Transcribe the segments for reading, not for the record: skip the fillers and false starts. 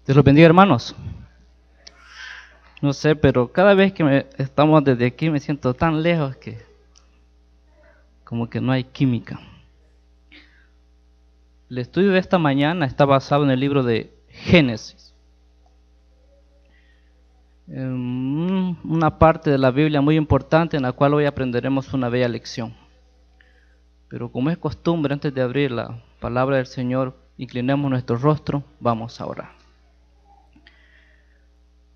Dios los bendiga, hermanos. No sé, pero cada vez que estamos desde aquí me siento tan lejos que como que no hay química. El estudio de esta mañana está basado en el libro de Génesis. Una parte de la Biblia muy importante en la cual hoy aprenderemos una bella lección. Pero como es costumbre, antes de abrir la palabra del Señor, inclinemos nuestro rostro, vamos a orar.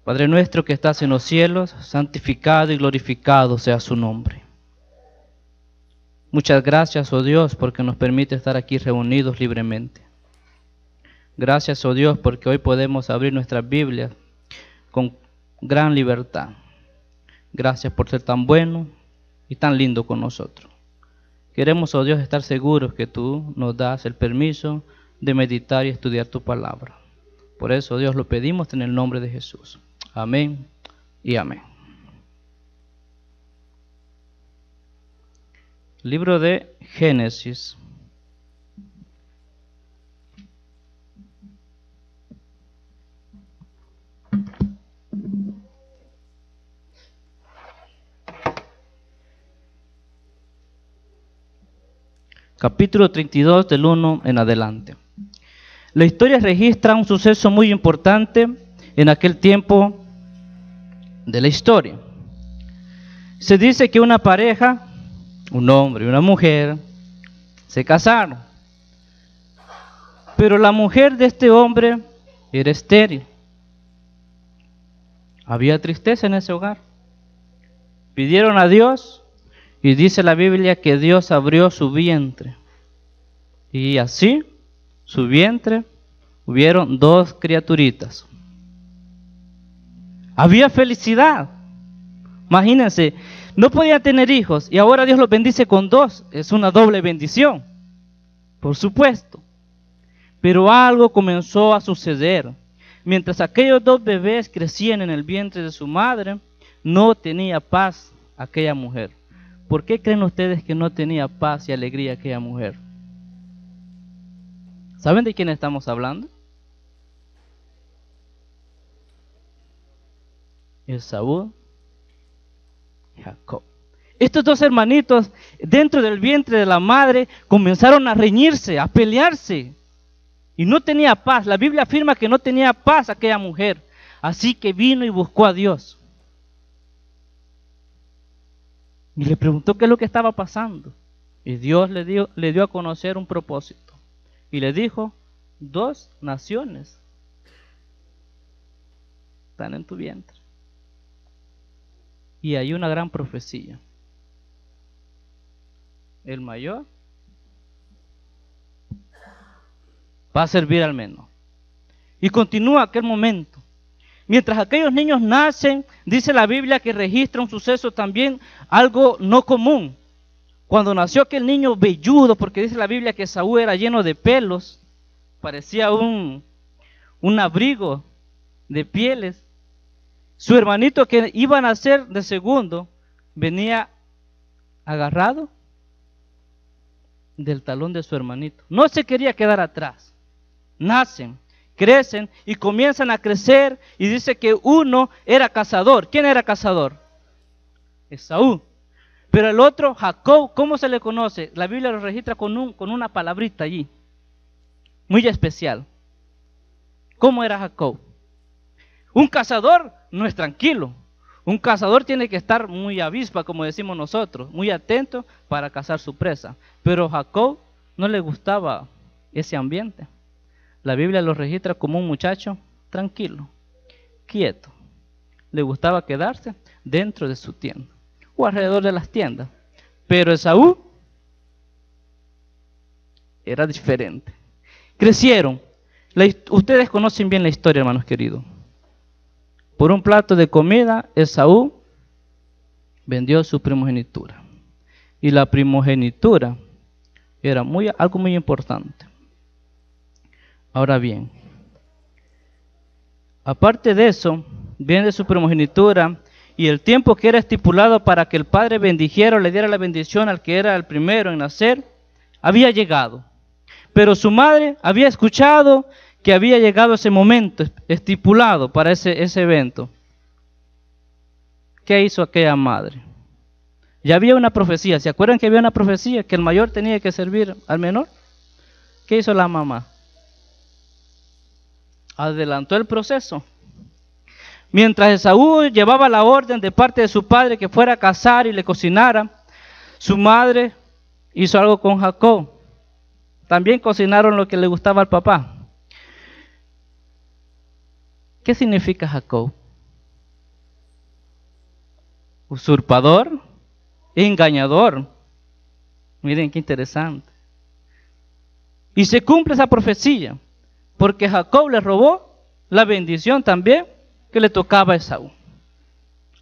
Padre nuestro que estás en los cielos, santificado y glorificado sea su nombre. Muchas gracias, oh Dios, porque nos permite estar aquí reunidos libremente. Gracias, oh Dios, porque hoy podemos abrir nuestras Biblias con gran libertad. Gracias por ser tan bueno y tan lindo con nosotros. Queremos, oh Dios, estar seguros que tú nos das el permiso de meditar y estudiar tu palabra. Por eso, Dios, lo pedimos en el nombre de Jesús. Amén y amén. Libro de Génesis. Capítulo 32 del 1 en adelante. La historia registra un suceso muy importante en aquel tiempo de la historia. Se dice que una pareja, un hombre y una mujer, se casaron. Pero la mujer de este hombre era estéril. Había tristeza en ese hogar. Pidieron a Dios y dice la Biblia que Dios abrió su vientre. Y así, su vientre, hubieron 2 criaturitas. Había felicidad. Imagínense, no podía tener hijos y ahora Dios los bendice con 2. Es una doble bendición, por supuesto. Pero algo comenzó a suceder. Mientras aquellos 2 bebés crecían en el vientre de su madre, no tenía paz aquella mujer. ¿Por qué creen ustedes que no tenía paz y alegría aquella mujer? ¿Saben de quién estamos hablando? Esaú y Jacob. Estos 2 hermanitos dentro del vientre de la madre comenzaron a reñirse, a pelearse. Y no tenía paz. La Biblia afirma que no tenía paz aquella mujer. Así que vino y buscó a Dios. Y le preguntó qué es lo que estaba pasando. Y Dios le dio a conocer un propósito. Y le dijo, 2 naciones están en tu vientre. Y hay una gran profecía. El mayor va a servir al menor. Y continúa aquel momento. Mientras aquellos niños nacen, dice la Biblia que registra un suceso también, algo no común. Cuando nació aquel niño velludo, porque dice la Biblia que Saúl era lleno de pelos, parecía un abrigo de pieles. Su hermanito que iba a nacer de segundo, venía agarrado del talón de su hermanito. No se quería quedar atrás. Nacen, crecen y comienzan a crecer y dice que uno era cazador. ¿Quién era cazador? Esaú. Pero el otro, Jacob, ¿cómo se le conoce? La Biblia lo registra con una palabrita allí, muy especial. ¿Cómo era Jacob? Un cazador no es tranquilo. Un cazador tiene que estar muy avispa, como decimos nosotros, muy atento para cazar su presa. Pero Jacob no le gustaba ese ambiente. La Biblia lo registra como un muchacho tranquilo, quieto. Le gustaba quedarse dentro de su tienda o alrededor de las tiendas. Pero Esaú era diferente. Crecieron. Ustedes conocen bien la historia, hermanos queridos. Por un plato de comida, Esaú vendió su primogenitura. Y la primogenitura era algo muy importante. Ahora bien, aparte de eso, vende su primogenitura y el tiempo que era estipulado para que el padre bendijera o le diera la bendición al que era el primero en nacer, había llegado. Pero su madre había escuchado que había llegado ese momento estipulado para ese evento. ¿Qué hizo aquella madre? Ya había una profecía. ¿Se acuerdan que había una profecía? Que el mayor tenía que servir al menor. ¿Qué hizo la mamá? Adelantó el proceso. Mientras Esaú llevaba la orden de parte de su padre que fuera a cazar y le cocinara, su madre hizo algo con Jacob. También cocinaron lo que le gustaba al papá. ¿Qué significa Jacob? Usurpador, engañador. Miren qué interesante. Y se cumple esa profecía, porque Jacob le robó la bendición también que le tocaba a Esaú.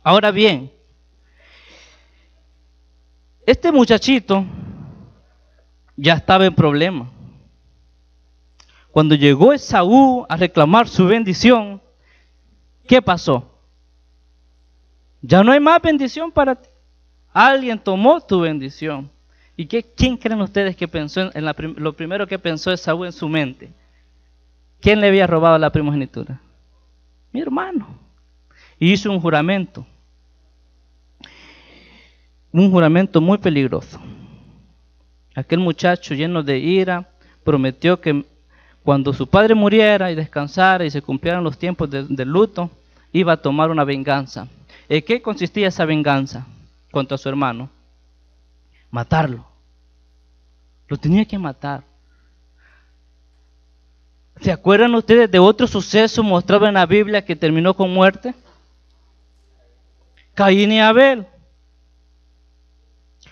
Ahora bien, este muchachito ya estaba en problema. Cuando llegó Esaú a reclamar su bendición, ¿qué pasó? Ya no hay más bendición para ti. Alguien tomó tu bendición. ¿Y quién creen ustedes que pensó lo primero que pensó Esaú en su mente? ¿Quién le había robado la primogenitura? Mi hermano. Y hizo un juramento. Un juramento muy peligroso. Aquel muchacho lleno de ira prometió que cuando su padre muriera y descansara y se cumplieran los tiempos del luto, iba a tomar una venganza. ¿En qué consistía esa venganza contra su hermano? Matarlo. Lo tenía que matar. ¿Se acuerdan ustedes de otro suceso mostrado en la Biblia que terminó con muerte? Caín y Abel.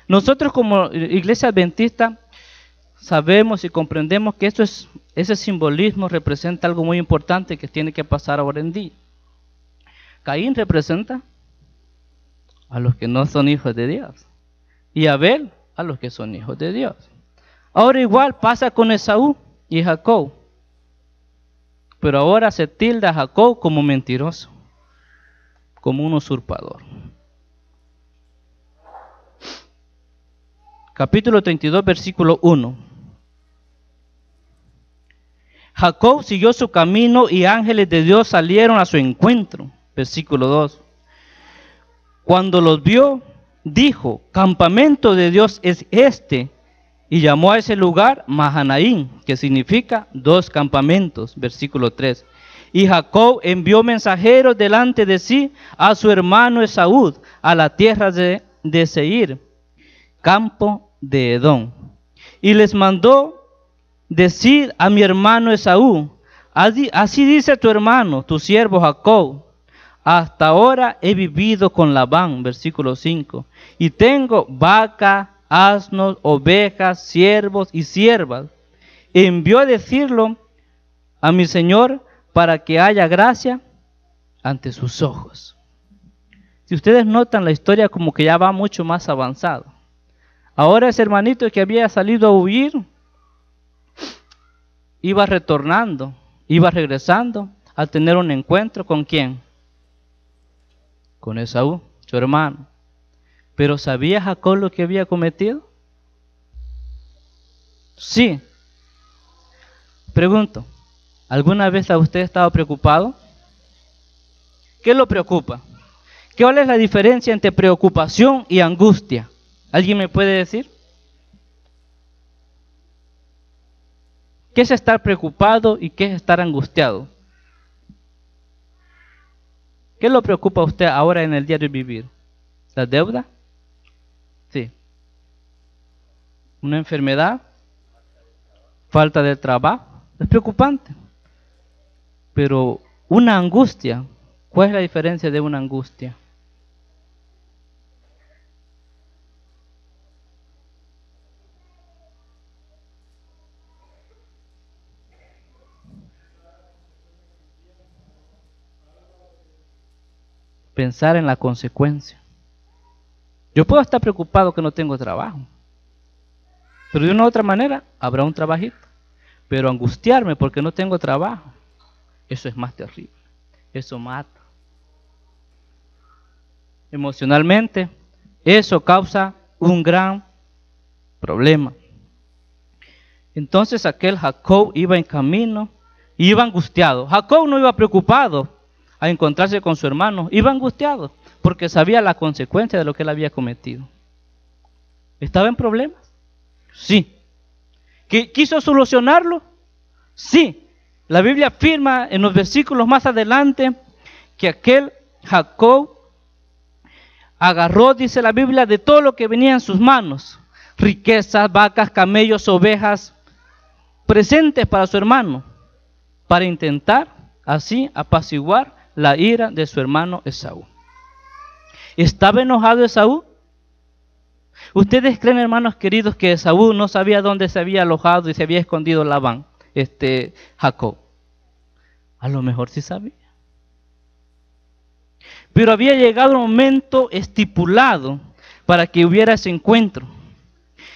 Nosotros como iglesia adventista sabemos y comprendemos que ese simbolismo representa algo muy importante que tiene que pasar ahora en día. Caín representa a los que no son hijos de Dios y Abel a los que son hijos de Dios. Ahora igual pasa con Esaú y Jacob, pero ahora se tilda a Jacob como mentiroso, como un usurpador. Capítulo 32, versículo 1. Jacob siguió su camino y ángeles de Dios salieron a su encuentro. Versículo 2. Cuando los vio, dijo: campamento de Dios es este. Y llamó a ese lugar Mahanaim, que significa dos campamentos. Versículo 3. Y Jacob envió mensajeros delante de sí a su hermano Esaú, a la tierra de Seir, campo de Edom. Y les mandó decir a mi hermano Esaú: así dice tu hermano, tu siervo Jacob: hasta ahora he vivido con Labán, versículo 5, y tengo vaca, asnos, ovejas, siervos y siervas. Envió a decirlo a mi señor para que haya gracia ante sus ojos. Si ustedes notan, la historia como que ya va mucho más avanzado. Ahora ese hermanito que había salido a huir iba retornando, iba regresando a tener un encuentro ¿con quién? Con Esaú, su hermano. Pero ¿sabía Jacob lo que había cometido? Sí. Pregunto, ¿alguna vez usted ha estado preocupado? ¿Qué lo preocupa? ¿Cuál es la diferencia entre preocupación y angustia? ¿Alguien me puede decir? ¿Qué es estar preocupado y qué es estar angustiado? ¿Qué lo preocupa a usted ahora en el diario vivir? ¿La deuda? Sí. ¿Una enfermedad? ¿Falta de trabajo? Es preocupante. Pero una angustia, ¿cuál es la diferencia de una angustia? Pensar en la consecuencia. Yo puedo estar preocupado que no tengo trabajo, pero de una u otra manera habrá un trabajito. Pero angustiarme porque no tengo trabajo, eso es más terrible. Eso mata. emocionalmente, eso causa un gran problema. Entonces aquel Jacob iba en camino, iba angustiado. Jacob no iba preocupado a encontrarse con su hermano, iba angustiado porque sabía la consecuencia de lo que él había cometido. ¿Estaba en problemas? Sí. ¿Quiso solucionarlo? Sí. La Biblia afirma en los versículos más adelante que aquel Jacob agarró, dice la Biblia, de todo lo que venía en sus manos, riquezas, vacas, camellos, ovejas, presentes para su hermano, para intentar así apaciguar la ira de su hermano Esaú. ¿Estaba enojado Esaú? ¿Ustedes creen, hermanos queridos, que Esaú no sabía dónde se había alojado y se había escondido Labán, Jacob? A lo mejor sí sabía. Pero había llegado el momento estipulado para que hubiera ese encuentro.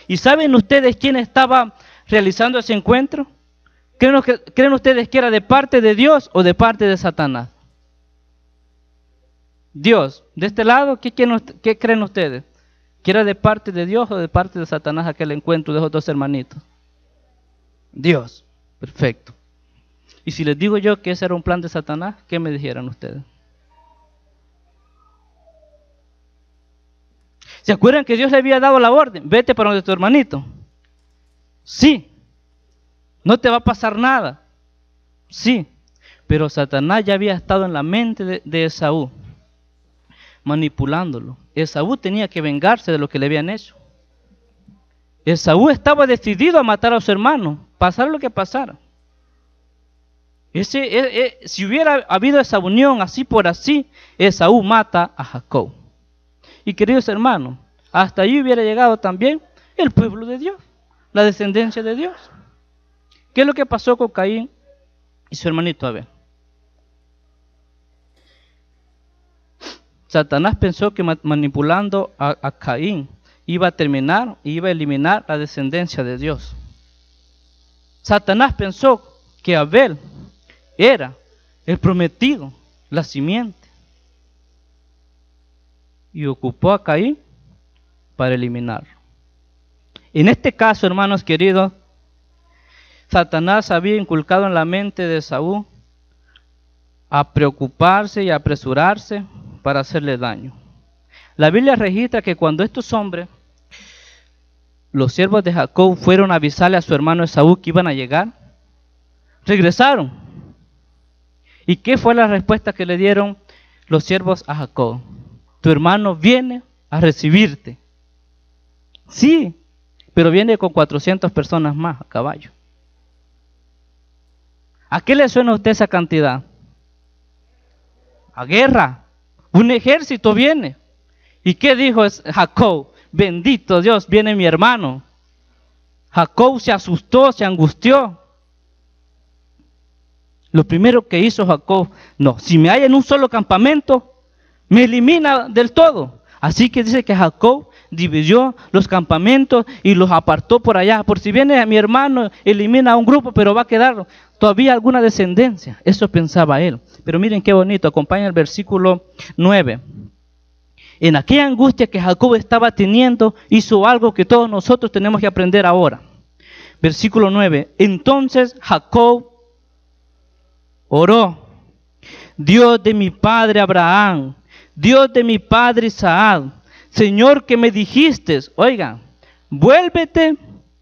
¿Y saben ustedes quién estaba realizando ese encuentro? ¿Creen ustedes que era de parte de Dios o de parte de Satanás? Dios. De este lado, ¿qué creen ustedes? ¿Que era de parte de Dios o de parte de Satanás aquel encuentro de esos dos hermanitos? Dios. Perfecto. Y si les digo yo que ese era un plan de Satanás, ¿qué me dijeran ustedes? ¿Se acuerdan que Dios le había dado la orden? Vete para donde tu hermanito. Sí. No te va a pasar nada. Sí. Pero Satanás ya había estado en la mente de Esaú, manipulándolo. Esaú tenía que vengarse de lo que le habían hecho. Esaú estaba decidido a matar a su hermano, pasar lo que pasara. Si hubiera habido esa unión así por así, Esaú mata a Jacob. Y queridos hermanos, hasta allí hubiera llegado también el pueblo de Dios, la descendencia de Dios. ¿Qué es lo que pasó con Caín y su hermanito Abel? Satanás pensó que manipulando a Caín iba a terminar, iba a eliminar la descendencia de Dios. Satanás pensó que Abel era el prometido, la simiente, y ocupó a Caín para eliminarlo. En este caso, hermanos queridos, Satanás había inculcado en la mente de Esaú a preocuparse y apresurarse para hacerle daño. La Biblia registra que cuando estos hombres, los siervos de Jacob, fueron a avisarle a su hermano Esaú que iban a llegar, regresaron. ¿Y qué fue la respuesta que le dieron los siervos a Jacob? Tu hermano viene a recibirte. Sí, pero viene con 400 personas más a caballo. ¿A qué le suena a usted esa cantidad? A guerra. Un ejército viene. ¿Y qué dijo Jacob? Bendito Dios, viene mi hermano. Jacob se asustó, se angustió. Lo primero que hizo Jacob, no, si me halla en un solo campamento, me elimina del todo. Así que dice que Jacob dividió los campamentos y los apartó por allá. Por si viene mi hermano, elimina a un grupo, pero va a quedar todavía alguna descendencia. Eso pensaba él. Pero miren qué bonito, acompaña el versículo 9. En aquella angustia que Jacob estaba teniendo, hizo algo que todos nosotros tenemos que aprender ahora. Versículo 9. Entonces Jacob oró: Dios de mi padre Abraham, Dios de mi padre Isaac, Señor que me dijiste, oiga, vuélvete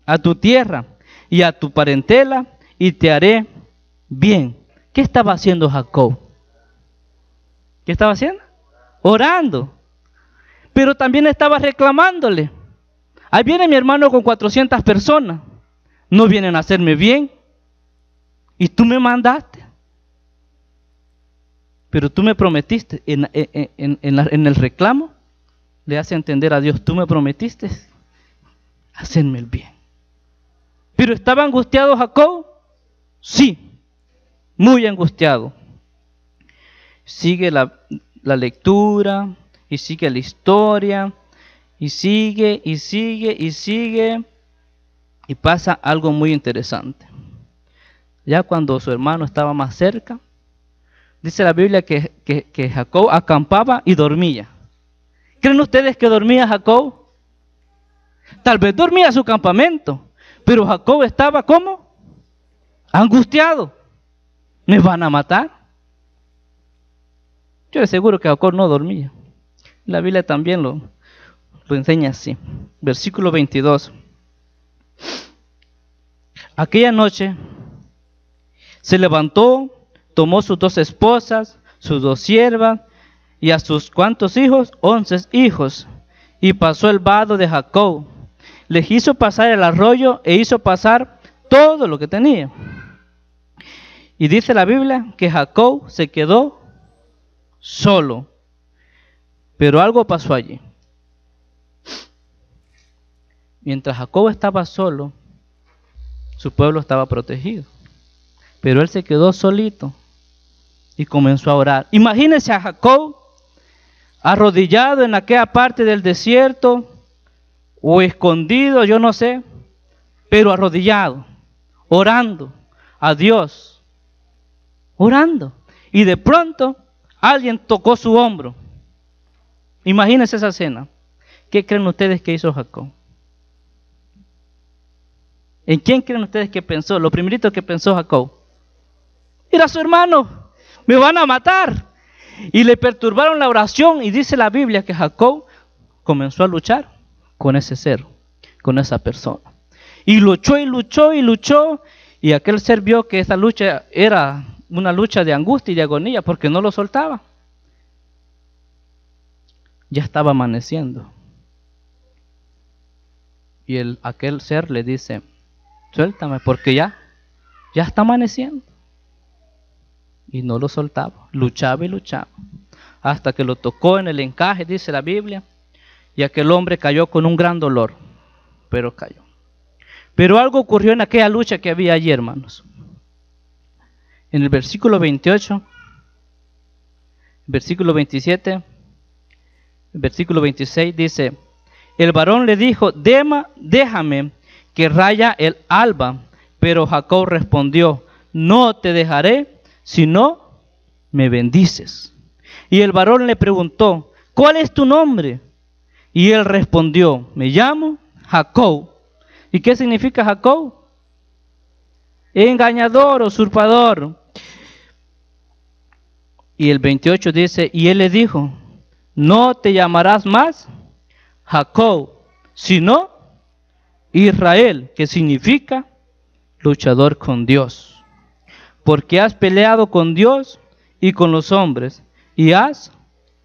a tu tierra y a tu parentela y te haré bien. ¿Qué estaba haciendo Jacob? ¿Qué estaba haciendo? Orando. Pero también estaba reclamándole. Ahí viene mi hermano con 400 personas. No vienen a hacerme bien. Y tú me mandaste. Pero tú me prometiste. En el reclamo le hace entender a Dios, tú me prometiste hacerme el bien. ¿Pero estaba angustiado Jacob? Sí, muy angustiado. Sigue la lectura y sigue la historia y sigue y sigue y sigue y pasa algo muy interesante. Ya cuando su hermano estaba más cerca, dice la Biblia que Jacob acampaba y dormía. ¿Creen ustedes que dormía Jacob? Tal vez dormía en su campamento, pero Jacob estaba ¿cómo? Angustiado. ¿Me van a matar? Yo les aseguro que Jacob no dormía. La Biblia también lo enseña así. Versículo 22. Aquella noche se levantó, tomó sus 2 esposas, sus 2 siervas y a sus ¿cuántos hijos? 11 hijos. Y pasó el vado de Jacob. Les hizo pasar el arroyo e hizo pasar todo lo que tenía. Y dice la Biblia que Jacob se quedó solo. Pero algo pasó allí. Mientras Jacob estaba solo, su pueblo estaba protegido. Pero él se quedó solito y comenzó a orar. Imagínense a Jacob arrodillado en aquella parte del desierto o escondido, yo no sé, pero arrodillado, orando a Dios, orando. Y de pronto alguien tocó su hombro. Imagínense esa escena. ¿Qué creen ustedes que hizo Jacob? ¿En quién creen ustedes que pensó? Lo primerito que pensó Jacob era su hermano. Me van a matar. Y le perturbaron la oración y dice la Biblia que Jacob comenzó a luchar con ese ser, con esa persona. Y luchó y luchó y luchó. Y aquel ser vio que esa lucha era una lucha de angustia y de agonía porque no lo soltaba. Ya estaba amaneciendo. Y aquel ser le dice, suéltame porque ya está amaneciendo. Y no lo soltaba, luchaba y luchaba. Hasta que lo tocó en el encaje, dice la Biblia. Y aquel hombre cayó con un gran dolor, pero cayó. Pero algo ocurrió en aquella lucha que había allí, hermanos. En el versículo 28, versículo 27, versículo 26 dice, el varón le dijo, déjame que raya el alba. Pero Jacob respondió, no te dejaré si no me bendices. Y el varón le preguntó, ¿cuál es tu nombre? Y él respondió, me llamo Jacob. ¿Y qué significa Jacob? Engañador, usurpador. Y el 28 dice, y él le dijo, no te llamarás más Jacob, sino Israel, que significa luchador con Dios. Porque has peleado con Dios y con los hombres y has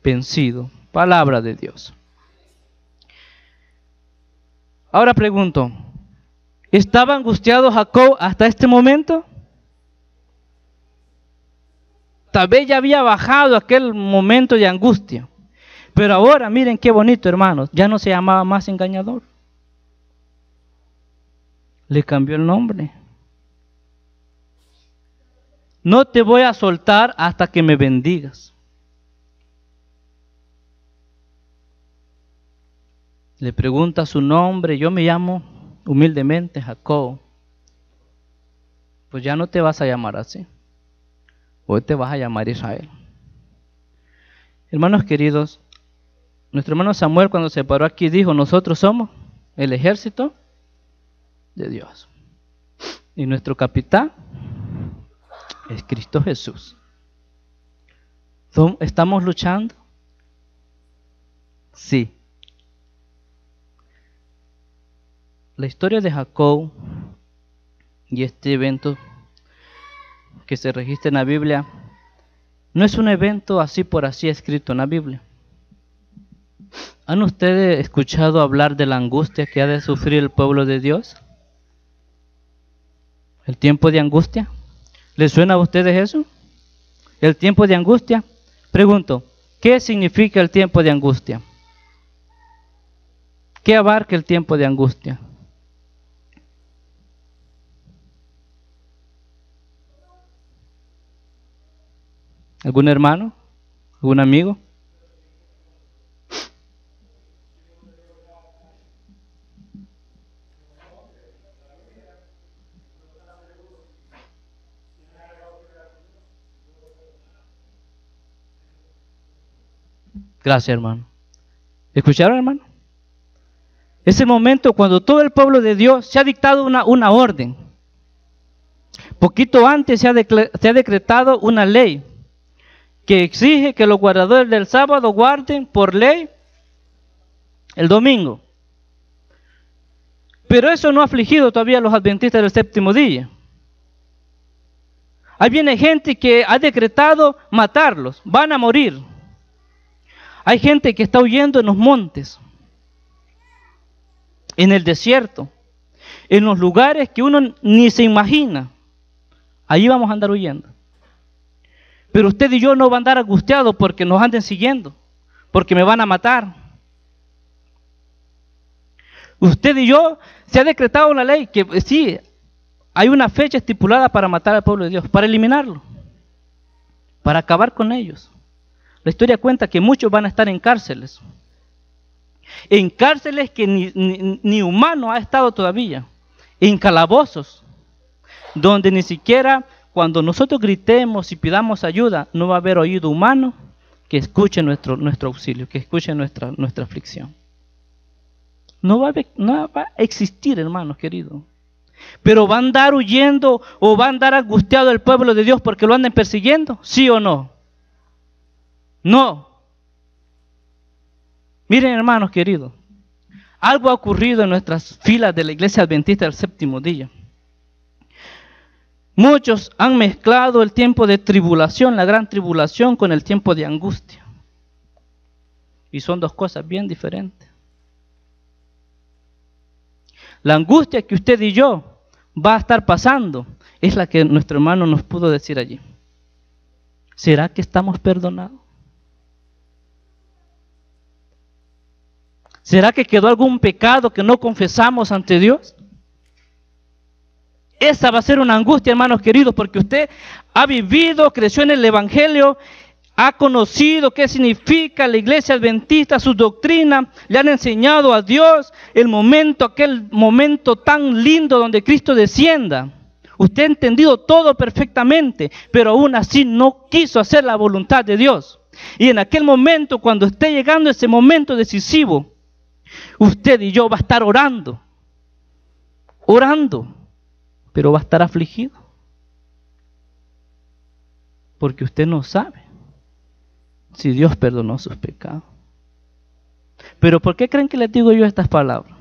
vencido. Palabra de Dios. Ahora pregunto, ¿estaba angustiado Jacob hasta este momento? Tal vez ya había bajado aquel momento de angustia. Pero ahora, miren qué bonito, hermanos, ya no se llamaba más engañador. Le cambió el nombre. No te voy a soltar hasta que me bendigas. Le pregunta su nombre, yo me llamo humildemente Jacob. Pues ya no te vas a llamar así. Hoy te vas a llamar Israel. Hermanos queridos, nuestro hermano Samuel cuando se paró aquí dijo, nosotros somos el ejército de Dios. Y nuestro capitán es Cristo Jesús. ¿Estamos luchando? Sí. La historia de Jacob y este evento que se registra en la Biblia no es un evento así por así escrito en la Biblia. ¿Han ustedes escuchado hablar de la angustia que ha de sufrir el pueblo de Dios? ¿El tiempo de angustia? ¿Les suena a ustedes eso? ¿El tiempo de angustia? Pregunto, ¿qué significa el tiempo de angustia? ¿Qué abarca el tiempo de angustia? ¿Algún hermano? ¿Algún amigo? Gracias, hermano. ¿Escucharon, hermano? Ese momento cuando todo el pueblo de Dios se ha dictado una orden. Poquito antes se ha decretado una ley que exige que los guardadores del sábado guarden por ley el domingo. Pero eso no ha afligido todavía a los adventistas del séptimo día. Ahí viene gente que ha decretado matarlos, van a morir. Hay gente que está huyendo en los montes, en el desierto, en los lugares que uno ni se imagina. Ahí vamos a andar huyendo. Pero usted y yo no van a andar angustiados porque nos anden siguiendo, porque me van a matar. Usted y yo, se ha decretado una ley que sí, hay una fecha estipulada para matar al pueblo de Dios, para eliminarlo, para acabar con ellos. La historia cuenta que muchos van a estar en cárceles que ni humano ha estado todavía, en calabozos, donde ni siquiera cuando nosotros gritemos y pidamos ayuda, no va a haber oído humano que escuche nuestro auxilio, que escuche nuestra aflicción. No va a existir, hermanos queridos. Pero ¿va a andar huyendo o va a andar angustiado el pueblo de Dios porque lo anden persiguiendo? ¿Sí o no? No. Miren, hermanos queridos, algo ha ocurrido en nuestras filas de la iglesia adventista del séptimo día. Muchos han mezclado el tiempo de tribulación, la gran tribulación, con el tiempo de angustia. Y son dos cosas bien diferentes. La angustia que usted y yo va a estar pasando es la que nuestro hermano nos pudo decir allí. ¿Será que estamos perdonados? ¿Será que quedó algún pecado que no confesamos ante Dios? Esa va a ser una angustia, hermanos queridos, porque usted ha vivido, creció en el Evangelio, ha conocido qué significa la iglesia adventista, su doctrina, le han enseñado a Dios aquel momento tan lindo donde Cristo descienda. Usted ha entendido todo perfectamente, pero aún así no quiso hacer la voluntad de Dios. Y en aquel momento, cuando esté llegando ese momento decisivo, usted y yo va a estar orando, pero va a estar afligido, porque usted no sabe si Dios perdonó sus pecados. Pero ¿por qué creen que les digo yo estas palabras?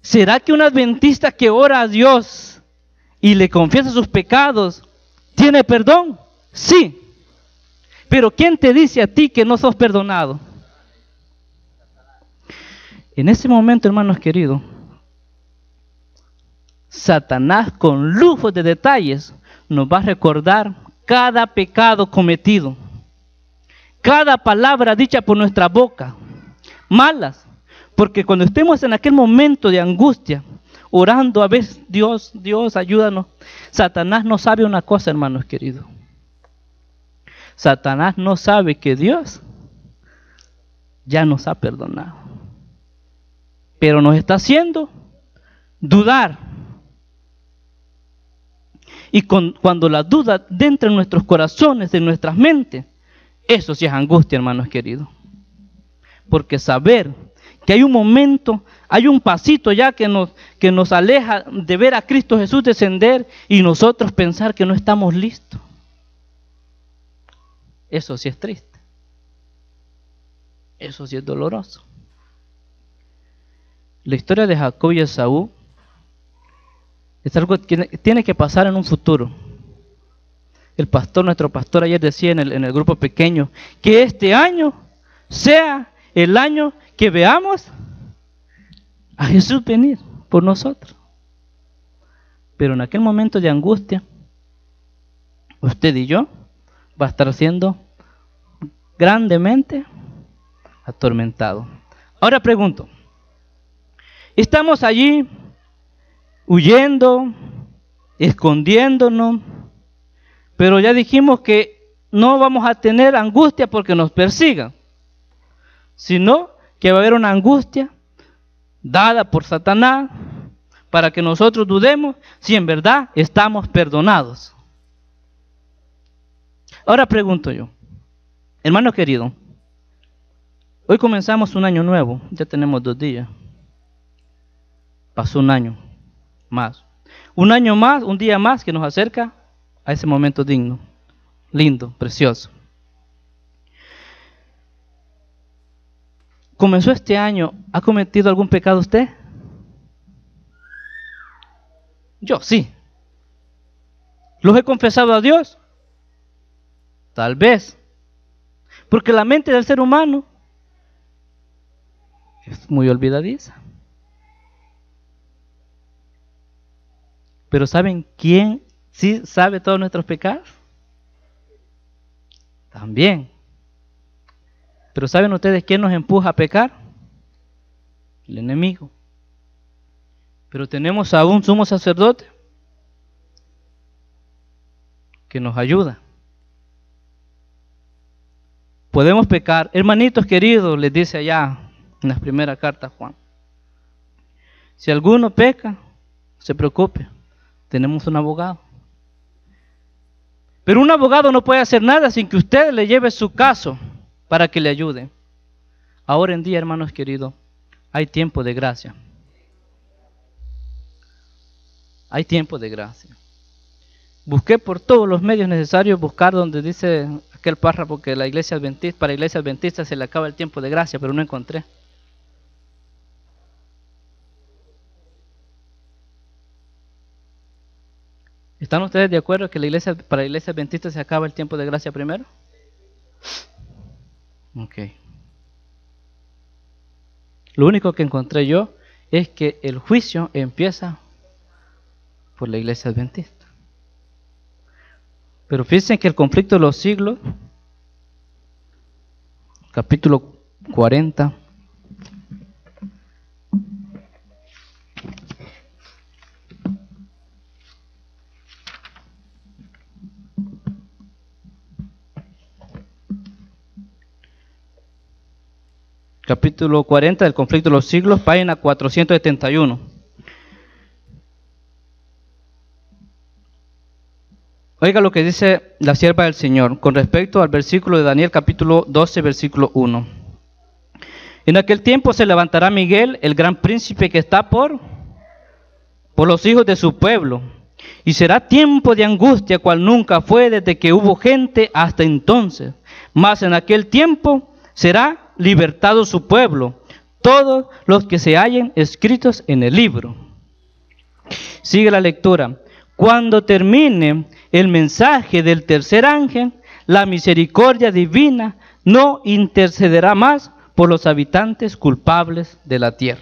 ¿Será que un adventista que ora a Dios y le confiesa sus pecados tiene perdón? Sí. Pero ¿quién te dice a ti que no sos perdonado? En ese momento, hermanos queridos, Satanás, con lujo de detalles, nos va a recordar cada pecado cometido, cada palabra dicha por nuestra boca, malas, porque cuando estemos en aquel momento de angustia, orando a ver, Dios, ayúdanos, Satanás no sabe una cosa, hermanos queridos. Satanás no sabe que Dios ya nos ha perdonado, pero nos está haciendo dudar. Y cuando la duda entra en nuestros corazones, en nuestras mentes, eso sí es angustia, hermanos queridos. Porque saber que hay un momento, hay un pasito ya que nos aleja de ver a Cristo Jesús descender y nosotros pensar que no estamos listos. Eso sí es triste. Eso sí es doloroso. La historia de Jacob y Esaú es algo que tiene que pasar en un futuro. Nuestro pastor ayer decía en el grupo pequeño, que este año sea el año que veamos a Jesús venir por nosotros. Pero en aquel momento de angustia, usted y yo va a estar siendo grandemente atormentado. Ahora pregunto, ¿estamos allí huyendo, escondiéndonos? Pero ya dijimos que no vamos a tener angustia porque nos persigan, sino que va a haber una angustia dada por Satanás para que nosotros dudemos si en verdad estamos perdonados. Ahora pregunto yo, hermano querido, Hoy comenzamos un año nuevo, ya tenemos 2 días. Pasó un año más. Un año más, un día más que nos acerca a ese momento digno, lindo, precioso. Comenzó este año, ¿ha cometido algún pecado usted? Yo sí. ¿Los he confesado a Dios? Tal vez. Porque la mente del ser humano es muy olvidadiza. Pero ¿saben quién sí sabe todos nuestros pecados? También. Pero ¿saben ustedes quién nos empuja a pecar? El enemigo. Pero tenemos a un sumo sacerdote que nos ayuda. Podemos pecar. Hermanitos queridos, les dice allá en las primeras cartas Juan. Si alguno peca, no se preocupe, tenemos un abogado. Pero un abogado no puede hacer nada sin que usted le lleve su caso para que le ayude. Ahora en día, hermanos queridos, hay tiempo de gracia. Hay tiempo de gracia. Busqué por todos los medios necesarios buscar donde dice aquel párrafo que la iglesia adventista, para la iglesia adventista se le acaba el tiempo de gracia, pero no encontré. ¿Están ustedes de acuerdo que para la iglesia adventista se acaba el tiempo de gracia primero? Ok. Lo único que encontré yo es que el juicio empieza por la iglesia adventista. Pero fíjense que el conflicto de los siglos, capítulo 40, capítulo 40 del conflicto de los siglos, página 471. Oiga lo que dice la sierva del Señor con respecto al versículo de Daniel capítulo 12, versículo 1. En aquel tiempo se levantará Miguel, el gran príncipe que está por los hijos de su pueblo, y será tiempo de angustia cual nunca fue desde que hubo gente hasta entonces. Mas en aquel tiempo será libertado su pueblo, todos los que se hallen escritos en el libro. Sigue la lectura. Cuando termine el mensaje del tercer ángel, la misericordia divina no intercederá más por los habitantes culpables de la tierra.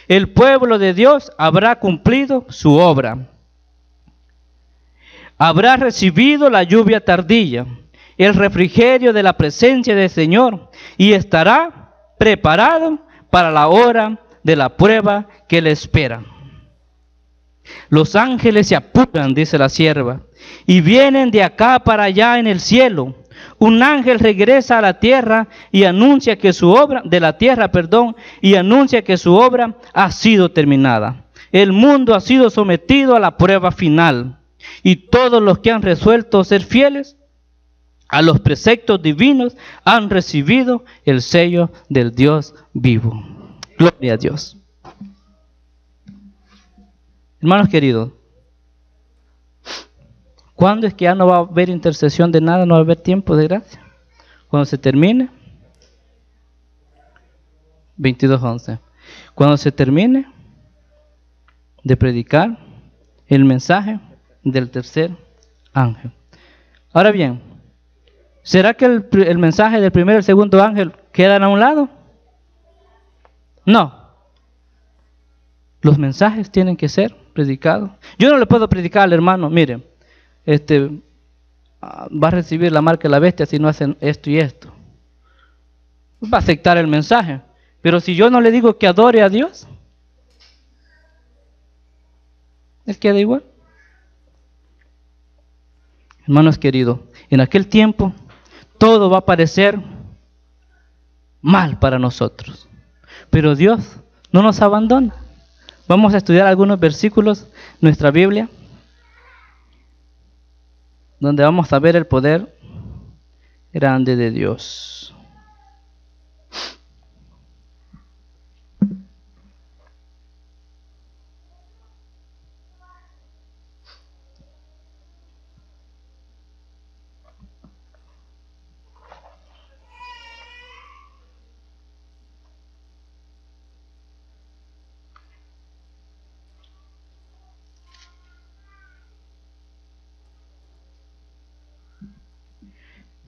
El pueblo de Dios habrá cumplido su obra. Habrá recibido la lluvia tardía, el refrigerio de la presencia del Señor, y estará preparado para la hora de la prueba que le espera. Los ángeles se apuran, dice la sierva, y vienen de acá para allá en el cielo. Un ángel regresa a la tierra y anuncia que su obra, y anuncia que su obra ha sido terminada. El mundo ha sido sometido a la prueba final, y todos los que han resuelto ser fieles a los preceptos divinos han recibido el sello del Dios vivo. Gloria a Dios. Hermanos queridos, ¿cuándo es que ya no va a haber intercesión de nada, no va a haber tiempo de gracia? Cuando se termine. 22:11. Cuando se termine de predicar el mensaje del tercer ángel. Ahora bien, ¿será que el mensaje del primer y el segundo ángel quedan a un lado? No. Los mensajes tienen que ser predicados. Yo no le puedo predicar al hermano, mire, va a recibir la marca de la bestia si no hacen esto y esto. Va a aceptar el mensaje. Pero si yo no le digo que adore a Dios, él queda igual. Hermanos queridos, en aquel tiempo todo va a parecer mal para nosotros. Pero Dios no nos abandona. Vamos a estudiar algunos versículos de nuestra Biblia, donde vamos a ver el poder grande de Dios.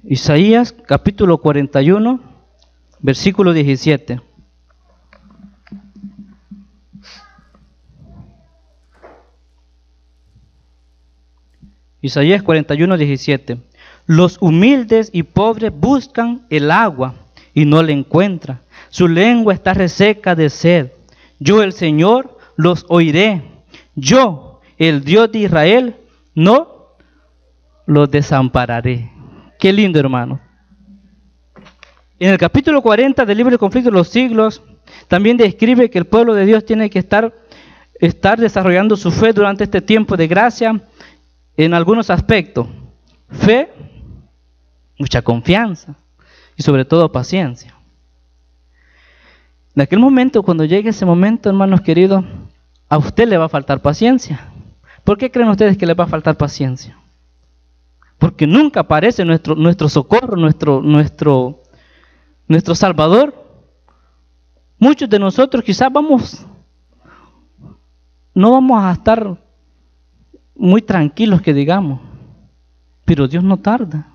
Isaías capítulo 41, versículo 17. Isaías 41, 17. Los humildes y pobres buscan el agua y no la encuentran. Su lengua está reseca de sed. Yo, el Señor, los oiré. Yo, el Dios de Israel, no los desampararé. Qué lindo, hermano. En el capítulo 40 del libro de Conflicto de los Siglos, también describe que el pueblo de Dios tiene que estar desarrollando su fe durante este tiempo de gracia en algunos aspectos. Fe, mucha confianza y sobre todo paciencia. En aquel momento, cuando llegue ese momento, hermanos queridos, a usted le va a faltar paciencia. ¿Por qué creen ustedes que le va a faltar paciencia? Porque nunca aparece nuestro socorro, nuestro Salvador. Muchos de nosotros quizás no vamos a estar muy tranquilos, que digamos, pero Dios no tarda.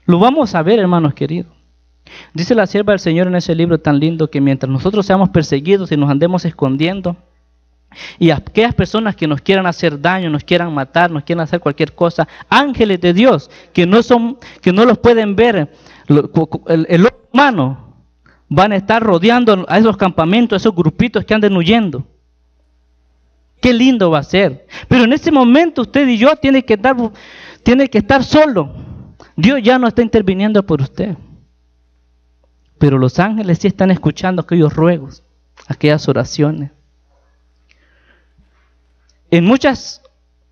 Lo vamos a ver, hermanos queridos. Dice la sierva del Señor en ese libro tan lindo que mientras nosotros seamos perseguidos y nos andemos escondiendo, y aquellas personas que nos quieran hacer daño, nos quieran matar, nos quieran hacer cualquier cosa, ángeles de Dios que no los pueden ver, el ojo humano, van a estar rodeando a esos campamentos, a esos grupitos que andan huyendo. Qué lindo va a ser. Pero en ese momento usted y yo tiene que estar solo. Dios ya no está interviniendo por usted. Pero los ángeles sí están escuchando aquellos ruegos, aquellas oraciones. En muchas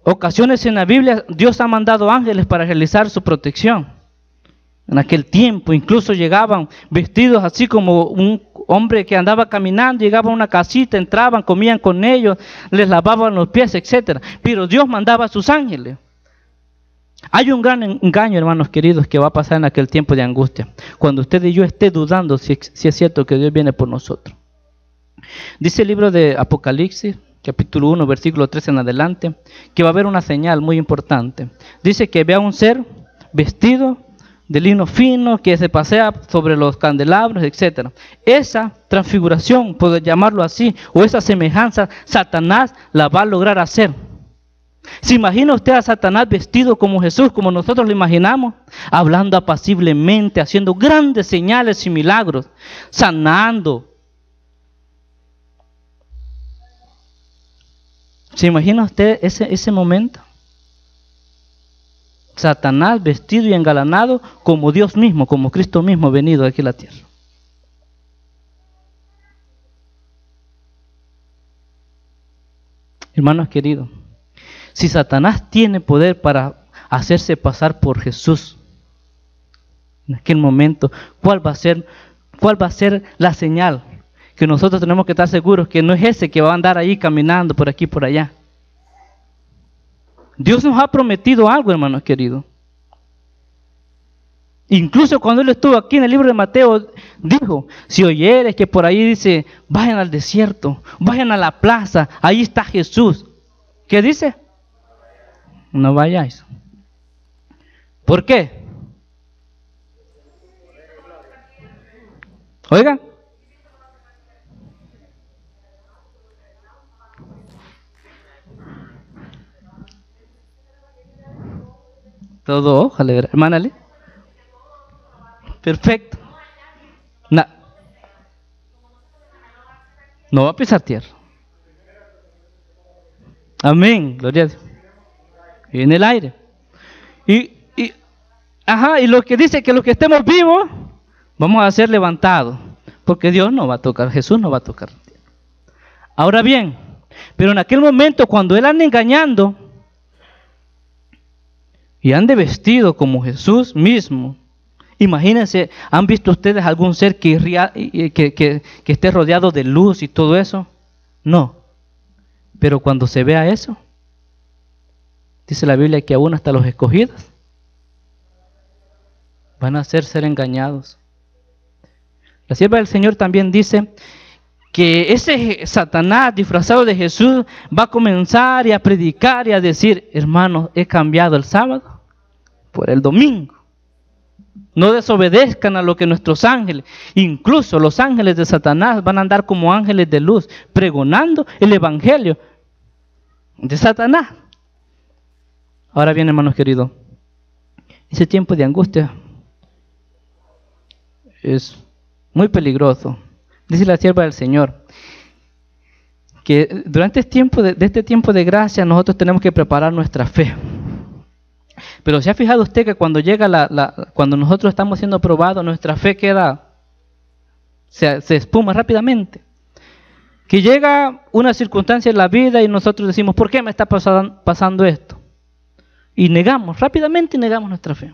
ocasiones en la Biblia, Dios ha mandado ángeles para realizar su protección. En aquel tiempo incluso llegaban vestidos así como un hombre que andaba caminando, llegaba a una casita, entraban, comían con ellos, les lavaban los pies, etc. Pero Dios mandaba a sus ángeles. Hay un gran engaño, hermanos queridos, que va a pasar en aquel tiempo de angustia, cuando usted y yo esté dudando si es cierto que Dios viene por nosotros. Dice el libro de Apocalipsis, capítulo 1, versículo 13 en adelante, que va a haber una señal muy importante. Dice que ve a un ser vestido de lino fino que se pasea sobre los candelabros, etc. Esa transfiguración, puede llamarlo así, o esa semejanza, Satanás la va a lograr hacer. ¿Se imagina usted a Satanás vestido como Jesús, como nosotros lo imaginamos? Hablando apaciblemente, haciendo grandes señales y milagros, sanando. ¿Se imagina usted ese momento? Satanás vestido y engalanado como Dios mismo, como Cristo mismo venido aquí a la tierra. Hermanos queridos, si Satanás tiene poder para hacerse pasar por Jesús, en aquel momento, ¿cuál va a ser la señal? Que nosotros tenemos que estar seguros que no es ese que va a andar ahí caminando por aquí y por allá. Dios nos ha prometido algo, hermanos queridos. Incluso cuando Él estuvo aquí en el libro de Mateo, dijo, si oyeres que por ahí dice, vayan al desierto, vayan a la plaza, ahí está Jesús. ¿Qué dice? No vayáis. ¿Por qué? Oigan. Todo, ojalá, hermana Ale. Perfecto. No va a pisar tierra. Amén, gloria a Dios. Y en el aire. Y lo que dice que los que estemos vivos, vamos a ser levantados. Porque Dios no va a tocar, Jesús no va a tocar. Ahora bien, pero en aquel momento cuando Él anda engañando, y ande vestido como Jesús mismo. Imagínense, ¿han visto ustedes algún ser que esté rodeado de luz y todo eso? No. Pero cuando se vea eso, dice la Biblia que aún hasta los escogidos van a ser engañados. La sierva del Señor también dice que ese Satanás disfrazado de Jesús va a comenzar y a predicar y a decir, hermanos, he cambiado el sábado por el domingo. No desobedezcan a lo que nuestros ángeles, incluso los ángeles de Satanás, van a andar como ángeles de luz, pregonando el evangelio de Satanás. Ahora bien, hermanos queridos, ese tiempo de angustia es muy peligroso. Dice la sierva del Señor que durante este tiempo de gracia nosotros tenemos que preparar nuestra fe. Pero ¿se ha fijado usted que cuando llega cuando nosotros estamos siendo probados, nuestra fe se espuma rápidamente? Que llega una circunstancia en la vida y nosotros decimos, ¿por qué me está pasando esto? Y rápidamente negamos nuestra fe.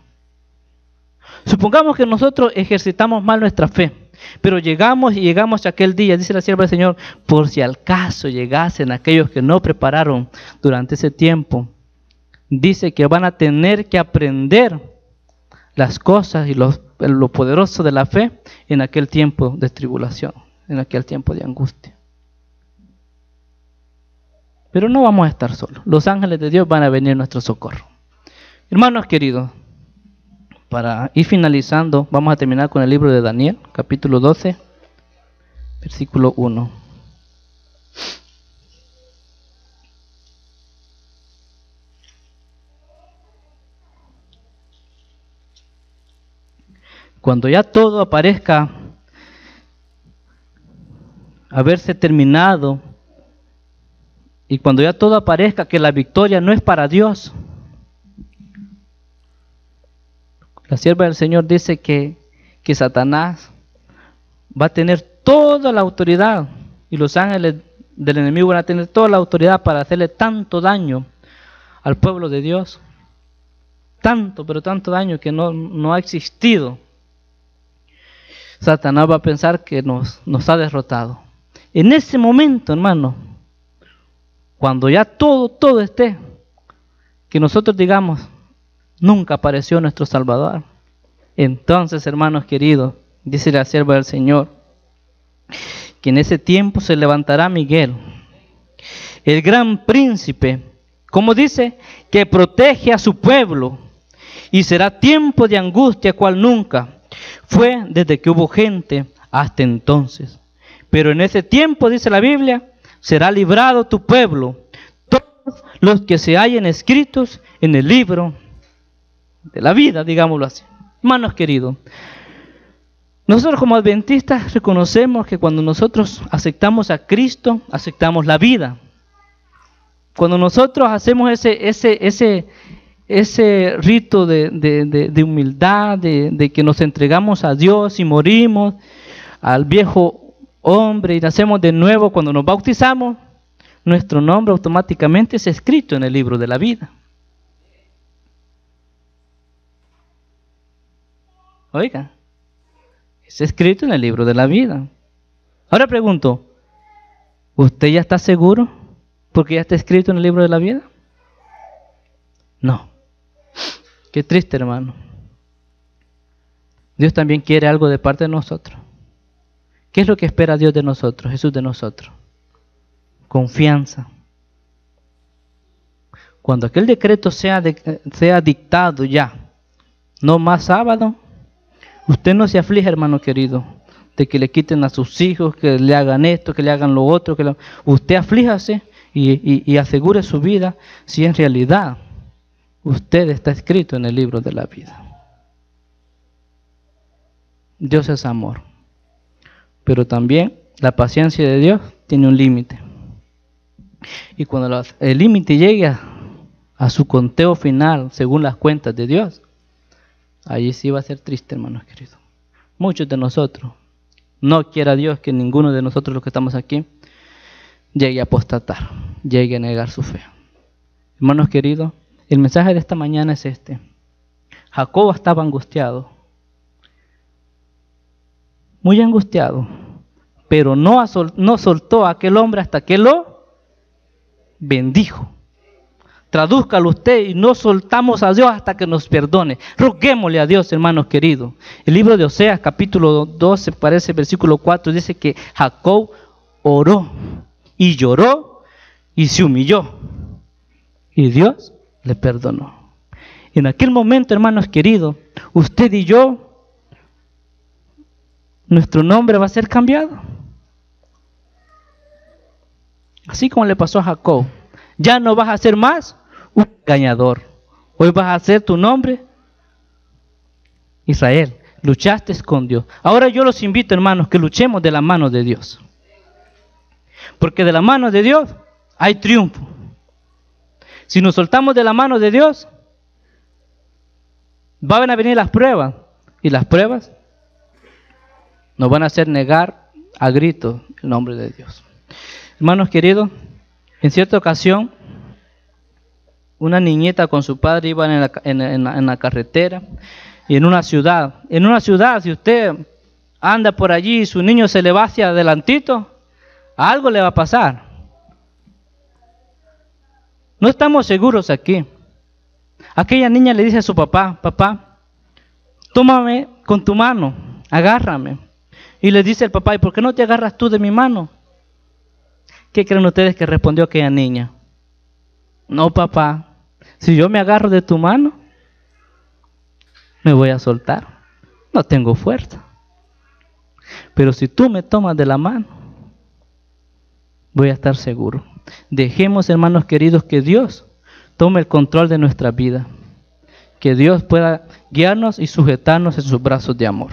Supongamos que nosotros ejercitamos mal nuestra fe, pero llegamos a aquel día, dice la sierva del Señor, por si al caso llegasen aquellos que no prepararon durante ese tiempo, dice que van a tener que aprender las cosas y lo poderoso de la fe en aquel tiempo de tribulación, en aquel tiempo de angustia. Pero no vamos a estar solos. Los ángeles de Dios van a venir en nuestro socorro. Hermanos queridos, para ir finalizando, vamos a terminar con el libro de Daniel, capítulo 12, versículo 1. Cuando ya todo aparezca haberse terminado, y cuando ya todo aparezca que la victoria no es para Dios, la sierva del Señor dice que Satanás va a tener toda la autoridad y los ángeles del enemigo van a tener toda la autoridad para hacerle tanto daño al pueblo de Dios. Tanto, pero tanto daño que no ha existido. Satanás va a pensar que nos ha derrotado. En ese momento, hermano, cuando ya todo esté, que nosotros digamos, nunca apareció nuestro Salvador. Entonces, hermanos queridos, dice la sierva del Señor, que en ese tiempo se levantará Miguel, el gran príncipe, como dice, que protege a su pueblo, y será tiempo de angustia cual nunca fue desde que hubo gente hasta entonces. Pero en ese tiempo, dice la Biblia, será librado tu pueblo, todos los que se hallen escritos en el libro de la vida, digámoslo así. Hermanos queridos, nosotros como adventistas reconocemos que cuando nosotros aceptamos a Cristo, aceptamos la vida. Cuando nosotros hacemos ese rito de humildad, de que nos entregamos a Dios y morimos al viejo hombre y nacemos de nuevo, cuando nos bautizamos, nuestro nombre automáticamente es escrito en el libro de la vida. Oiga, es escrito en el libro de la vida. Ahora pregunto, ¿usted ya está seguro porque ya está escrito en el libro de la vida? No. Qué triste, hermano. Dios también quiere algo de parte de nosotros. ¿Qué es lo que espera Dios de nosotros, Jesús de nosotros? Confianza. Cuando aquel decreto sea dictado ya, no más sábado, usted no se aflige, hermano querido, de que le quiten a sus hijos, que le hagan esto, que le hagan lo otro. Usted aflíjase y asegure su vida si en realidad usted está escrito en el libro de la vida. Dios es amor, pero también la paciencia de Dios tiene un límite. Y cuando el límite llegue a su conteo final, según las cuentas de Dios, allí sí va a ser triste, hermanos queridos. Muchos de nosotros, no quiera Dios que ninguno de nosotros los que estamos aquí llegue a apostatar, llegue a negar su fe. Hermanos queridos, el mensaje de esta mañana es este. Jacob estaba angustiado, muy angustiado, pero no soltó a aquel hombre hasta que lo bendijo. Tradúzcalo usted, y no soltamos a Dios hasta que nos perdone. Roguémosle a Dios, hermanos queridos. El libro de Oseas, capítulo 12, parece versículo 4, dice que Jacob oró y lloró y se humilló. Y Dios le perdonó. Y en aquel momento, hermanos queridos, usted y yo, nuestro nombre va a ser cambiado. Así como le pasó a Jacob. Ya no vas a ser más un engañador. Hoy vas a ser tu nombre Israel. Luchaste con Dios. Ahora yo los invito, hermanos, que luchemos de la mano de Dios. Porque de la mano de Dios hay triunfo. Si nos soltamos de la mano de Dios, van a venir las pruebas. Y las pruebas nos van a hacer negar a gritos el nombre de Dios. Hermanos queridos, en cierta ocasión, una niñita con su padre iban en la carretera y en una ciudad, si usted anda por allí y su niño se le va hacia adelantito, algo le va a pasar. No estamos seguros aquí. Aquella niña le dice a su papá, papá, tómame con tu mano, agárrame. Y le dice el papá, ¿y por qué no te agarras tú de mi mano? ¿Qué creen ustedes que respondió aquella niña? No, papá, si yo me agarro de tu mano, me voy a soltar. No tengo fuerza. Pero si tú me tomas de la mano, voy a estar seguro. Dejemos, hermanos queridos, que Dios tome el control de nuestra vida. Que Dios pueda guiarnos y sujetarnos en sus brazos de amor.